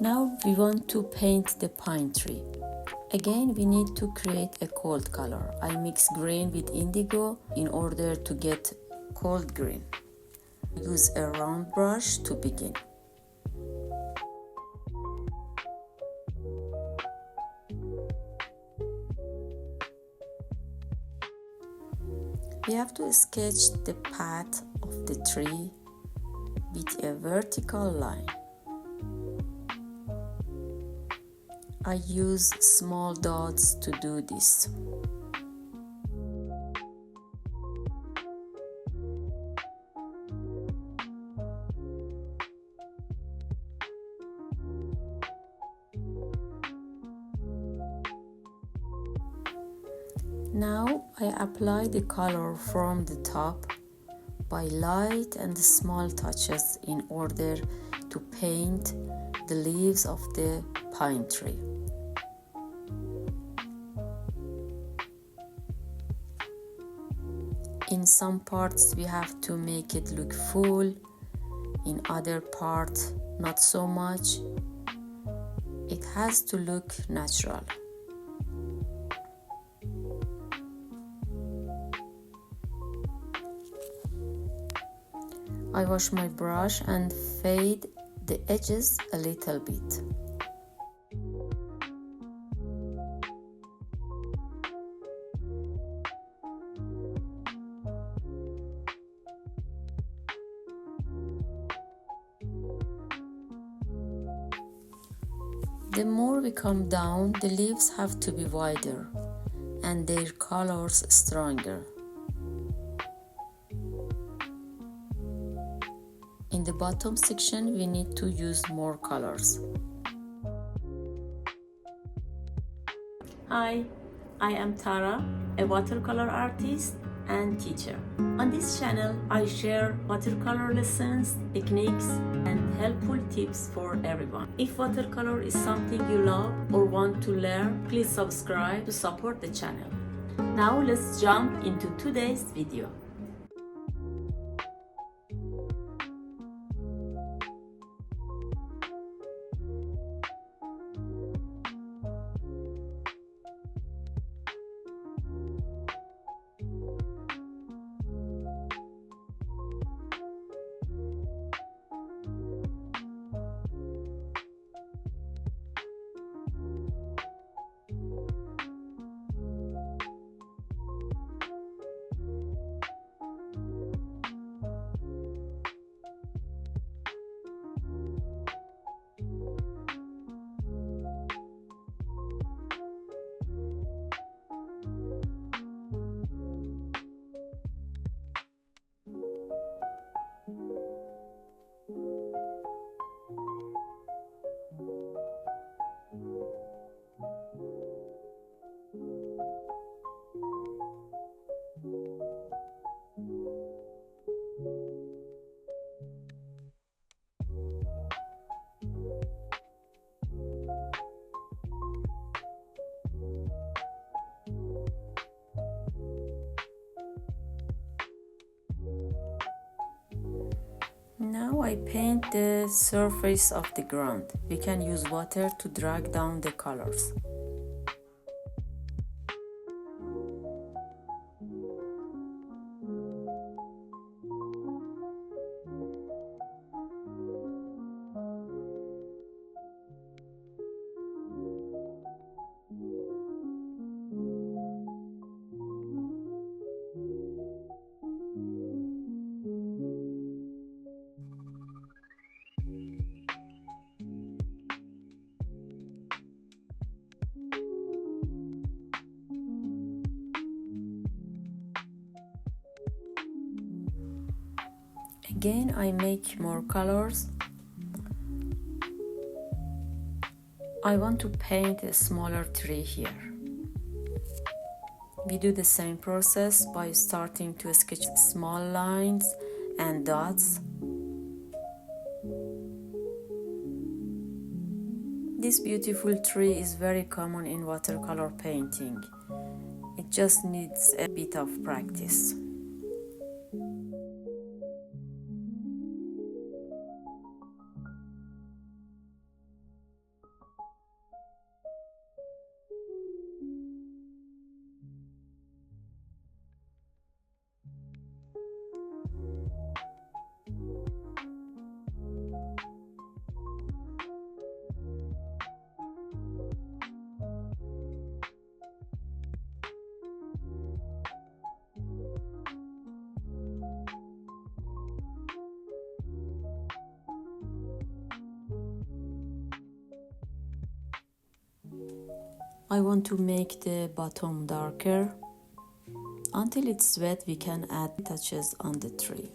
Now we want to paint the pine tree. Again, we need to create a cold color. I mix green with indigo in order to get cold green. Use a round brush to begin. We have to sketch the path of the tree with a vertical line. I use small dots to do this. Now I apply the color from the top by light and small touches in order to paint the leaves of the pine tree. In some parts we have to make it look full, in other parts not so much. It has to look natural. I wash my brush and fade the edges a little bit. The more we come down, the leaves have to be wider and their colors stronger. In the bottom section, we need to use more colors. Hi, I am Tara, a watercolor artist and teacher. On this channel, I share watercolor lessons, techniques, and helpful tips for everyone. If watercolor is something you love or want to learn, please subscribe to support the channel. Now let's jump into today's video. Now I paint the surface of the ground. We can use water to drag down the colors. Again, I make more colors. I want to paint a smaller tree here. We do the same process by starting to sketch small lines and dots. This beautiful tree is very common in watercolor painting. It just needs a bit of practice. I want to make the bottom darker. Until it's wet, we can add touches on the tree.